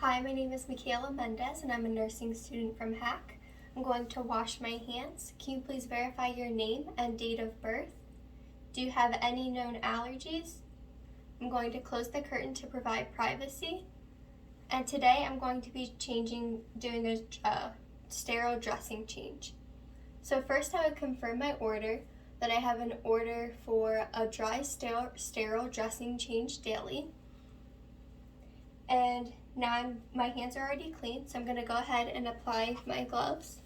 Hi, my name is Michaela Mendez and I'm a nursing student from HAC. I'm going to wash my hands. Can you please verify your name and date of birth? Do you have any known allergies? I'm going to close the curtain to provide privacy. And today I'm going to be doing a sterile dressing change. So first I would confirm my order, that I have an order for a dry sterile dressing change daily. And now my hands are already clean, so I'm going to go ahead and apply my gloves.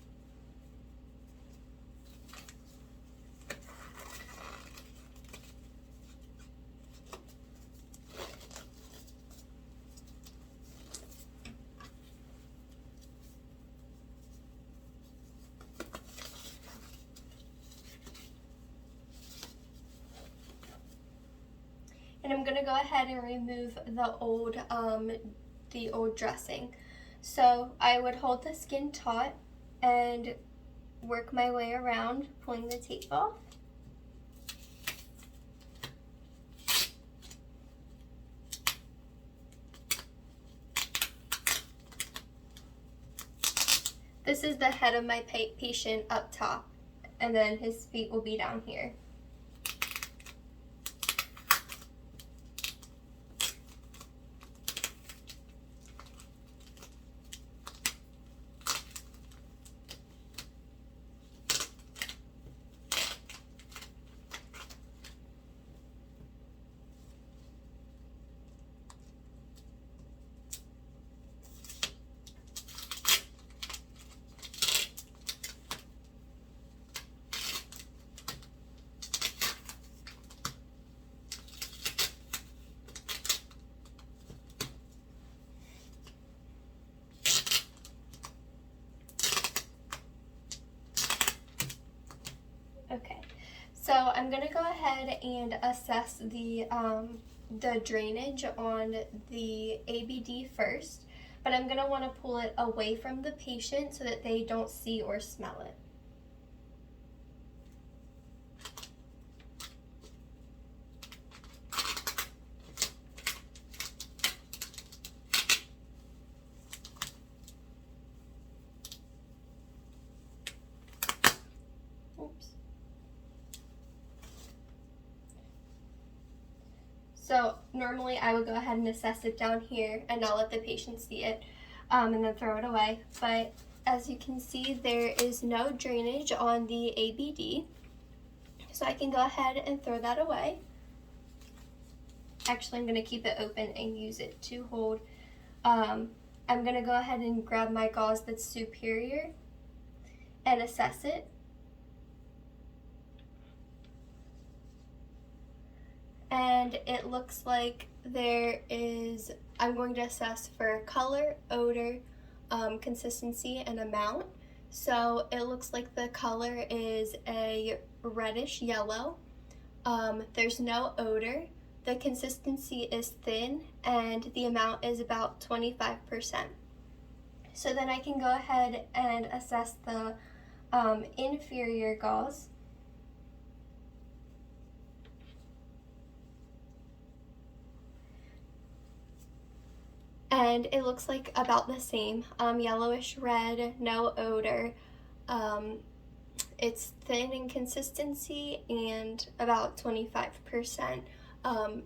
And I'm going to go ahead and remove the old dressing. So I would hold the skin taut and work my way around, pulling the tape off. This is the head of my patient up top, and then his feet will be down here. Okay, so I'm gonna go ahead and assess the drainage on the ABD first, but I'm gonna want to pull it away from the patient so that they don't see or smell it. Oops. So normally I would go ahead and assess it down here and not let the patient see it and then throw it away. But as you can see, there is no drainage on the ABD. So I can go ahead and throw that away. Actually, I'm going to keep it open and use it to hold. I'm going to go ahead and grab my gauze that's superior and assess it. And it looks like I'm going to assess for color, odor, consistency, and amount. So it looks like the color is a reddish yellow. There's no odor. The consistency is thin, and the amount is about 25%. So then I can go ahead and assess the inferior gauze. And it looks like about the same, yellowish red, no odor. It's thin in consistency, and about 25%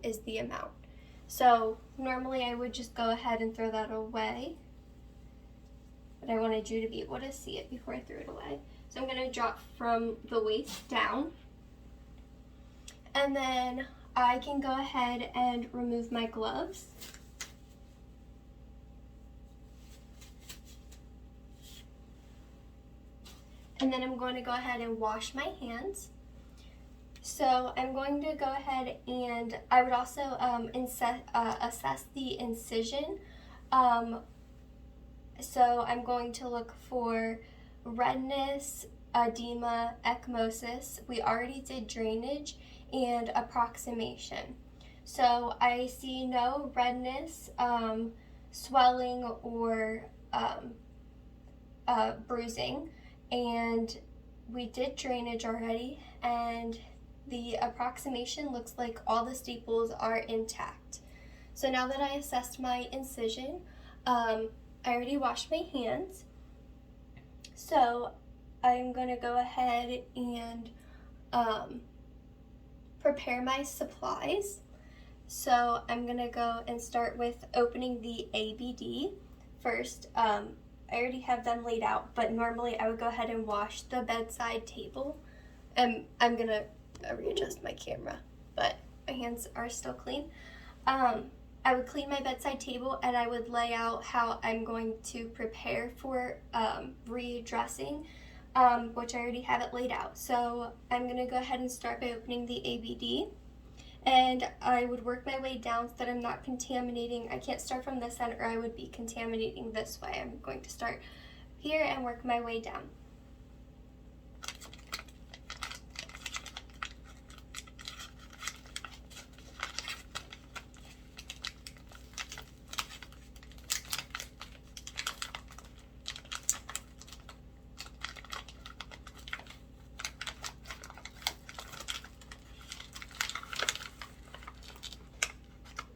is the amount. So normally I would just go ahead and throw that away, but I wanted you to be able to see it before I threw it away. So I'm going to drop from the waist down, and then I can go ahead and remove my gloves. And then I'm going to go ahead and wash my hands. So I'm going to go ahead and I would also assess the incision. So I'm going to look for redness, edema, ecchymosis. We already did drainage and approximation. So I see no redness, swelling, or bruising. And we did drainage already, and the approximation looks like all the staples are intact. So now that I assessed my incision, I already washed my hands, so I'm gonna go ahead and prepare my supplies. So I'm gonna go and start with opening the ABD first. I already have them laid out, but normally I would go ahead and wash the bedside table. And I'm gonna readjust my camera, but my hands are still clean. I would clean my bedside table and I would lay out how I'm going to prepare for redressing, which I already have it laid out. So I'm gonna go ahead and start by opening the ABD. And I would work my way down so that I'm not contaminating. I can't start from this end or I would be contaminating this way. I'm going to start here and work my way down.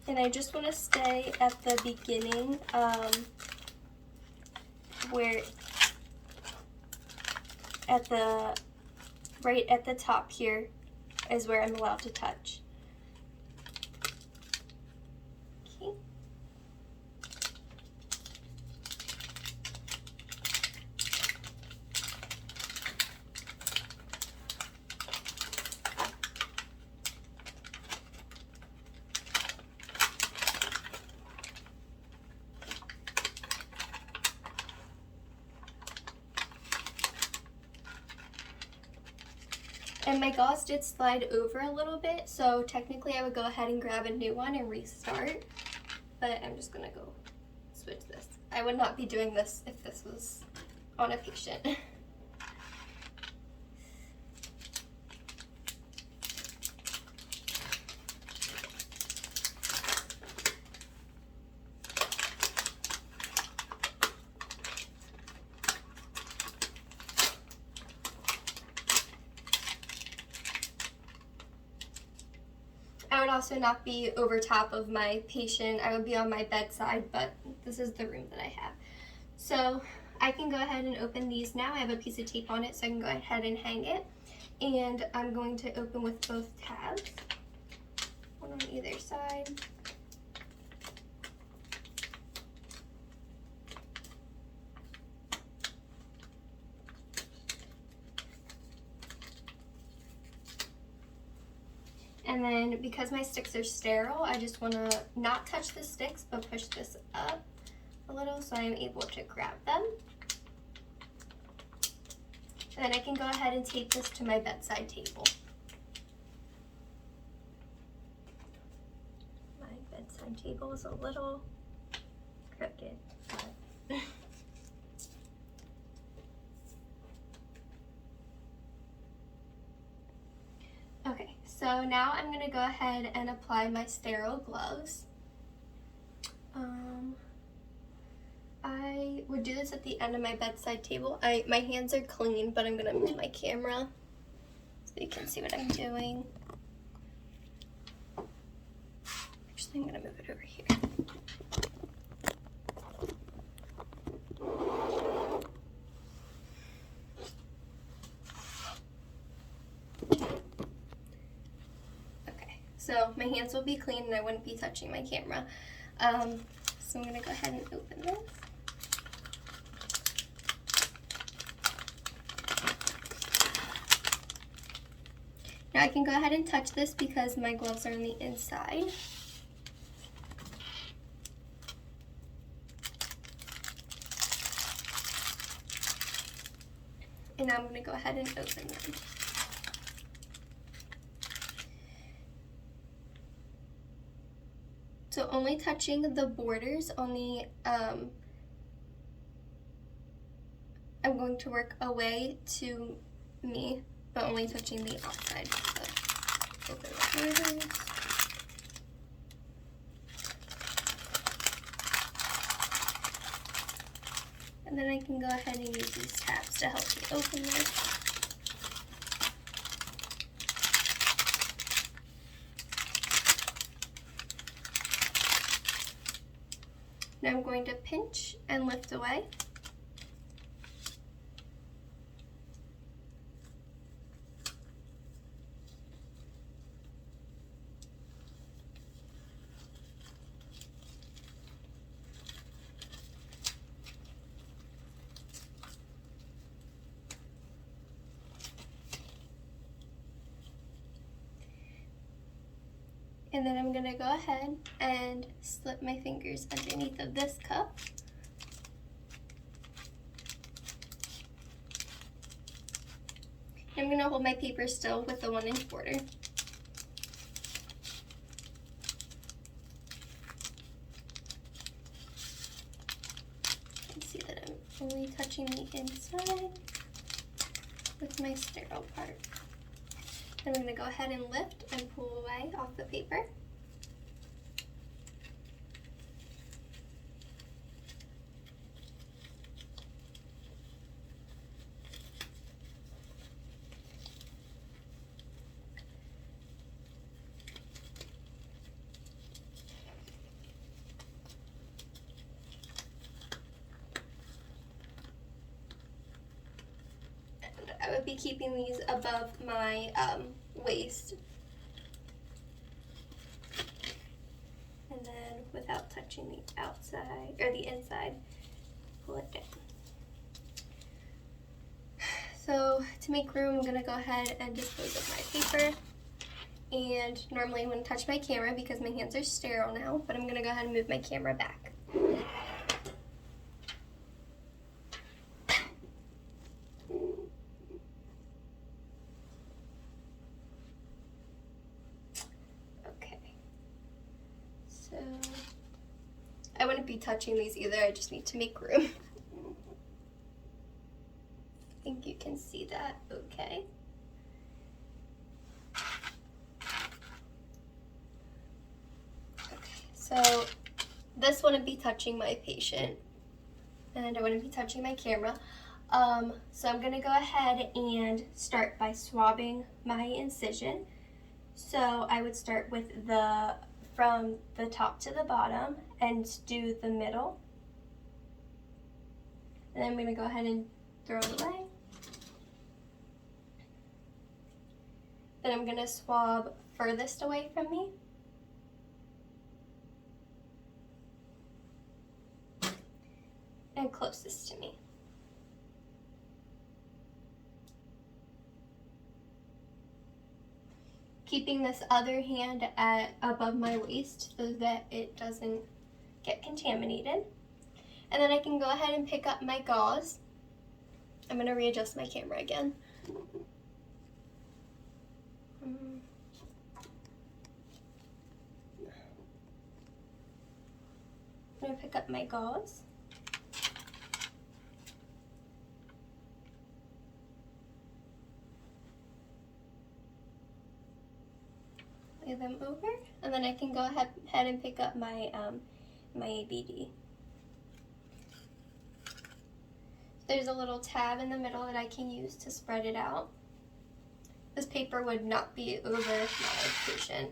And I just want to stay at the beginning where right at the top here is where I'm allowed to touch. Okay. And my gauze did slide over a little bit, so technically I would go ahead and grab a new one and restart. But I'm just gonna go switch this. I would not be doing this if this was on a patient. I would also not be over top of my patient. I would be on my bedside, but this is the room that I have. So I can go ahead and open these now. I have a piece of tape on it, so I can go ahead and hang it. And I'm going to open with both tabs, one on either side. And then because my sticks are sterile, I just want to not touch the sticks, but push this up a little so I am able to grab them. And then I can go ahead and tape this to my bedside table. My bedside table is a little crooked, but okay, so now I'm going to go ahead and apply my sterile gloves. I would do this at the end of my bedside table. My hands are clean, but I'm going to move my camera so you can see what I'm doing. Actually, I'm going to move it over here. So my hands will be clean and I wouldn't be touching my camera. So I'm going to go ahead and open this. Now I can go ahead and touch this because my gloves are on the inside. And now I'm going to go ahead and open them. So only touching the borders on the, I'm going to work away to me, but only touching the outside. So open the borders. And then I can go ahead and use these tabs to help me open this. Now I'm going to pinch and lift away. And then I'm gonna go ahead and slip my fingers underneath of this cup. I'm gonna hold my paper still with the 1 inch border. And see that I'm only touching the inside with my sterile part. I'm going to go ahead and lift and pull away off the paper. And I would be keeping these above my waist. And then without touching the outside or the inside, pull it down. So to make room, I'm gonna go ahead and dispose of my paper. And normally I wouldn't touch my camera because my hands are sterile now, but I'm gonna go ahead and move my camera back. So I wouldn't be touching these either, I just need to make room. I think you can see that okay. Okay, so this wouldn't be touching my patient and I wouldn't be touching my camera. So I'm gonna go ahead and start by swabbing my incision. So I would start with from the top to the bottom and do the middle. And then I'm gonna go ahead and throw it away. Then I'm gonna swab furthest away from me. And closest to me. Keeping this other hand above my waist so that it doesn't get contaminated. And then I can go ahead and pick up my gauze. I'm going to readjust my camera again. I'm going to pick up my gauze. Lay them over, and then I can go ahead and pick up my my ABD. There's a little tab in the middle that I can use to spread it out. This paper would not be over my patient.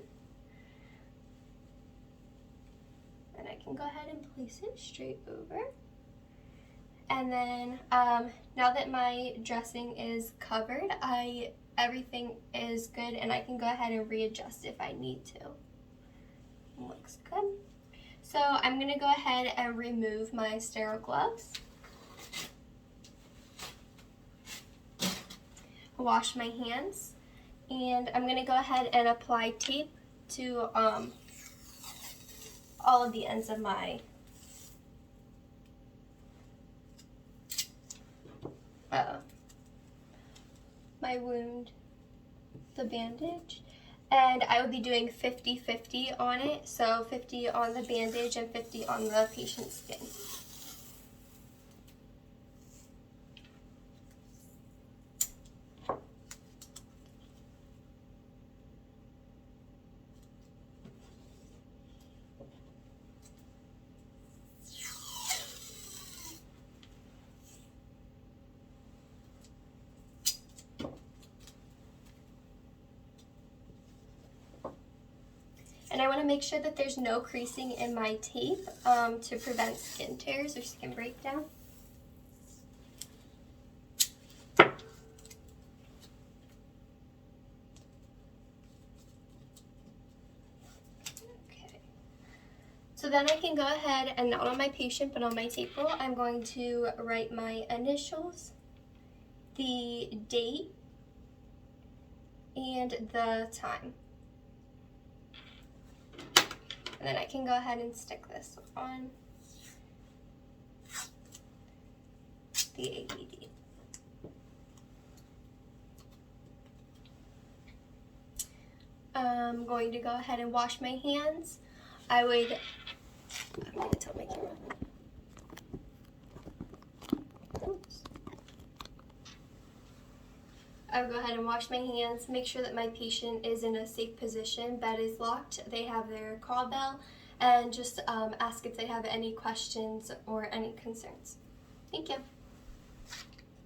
And I can go ahead and place it straight over. And then now that my dressing is covered, everything is good and I can go ahead and readjust if I need to. Looks good. So I'm gonna go ahead and remove my sterile gloves. Wash my hands, and I'm gonna go ahead and apply tape to all of the ends of my my wound, the bandage, and I will be doing 50-50 on it, so 50 on the bandage and 50 on the patient's skin. And I want to make sure that there's no creasing in my tape to prevent skin tears or skin breakdown. So then I can go ahead and not on my patient, but on my tape roll, I'm going to write my initials, the date, and the time. And then I can go ahead and stick this on the AED. I'm going to go ahead and wash my hands. I'm going to tilt my camera. Oops. I would go ahead and wash my hands, make sure that my patient is in a safe position, bed is locked, they have their call bell, and just ask if they have any questions or any concerns. Thank you.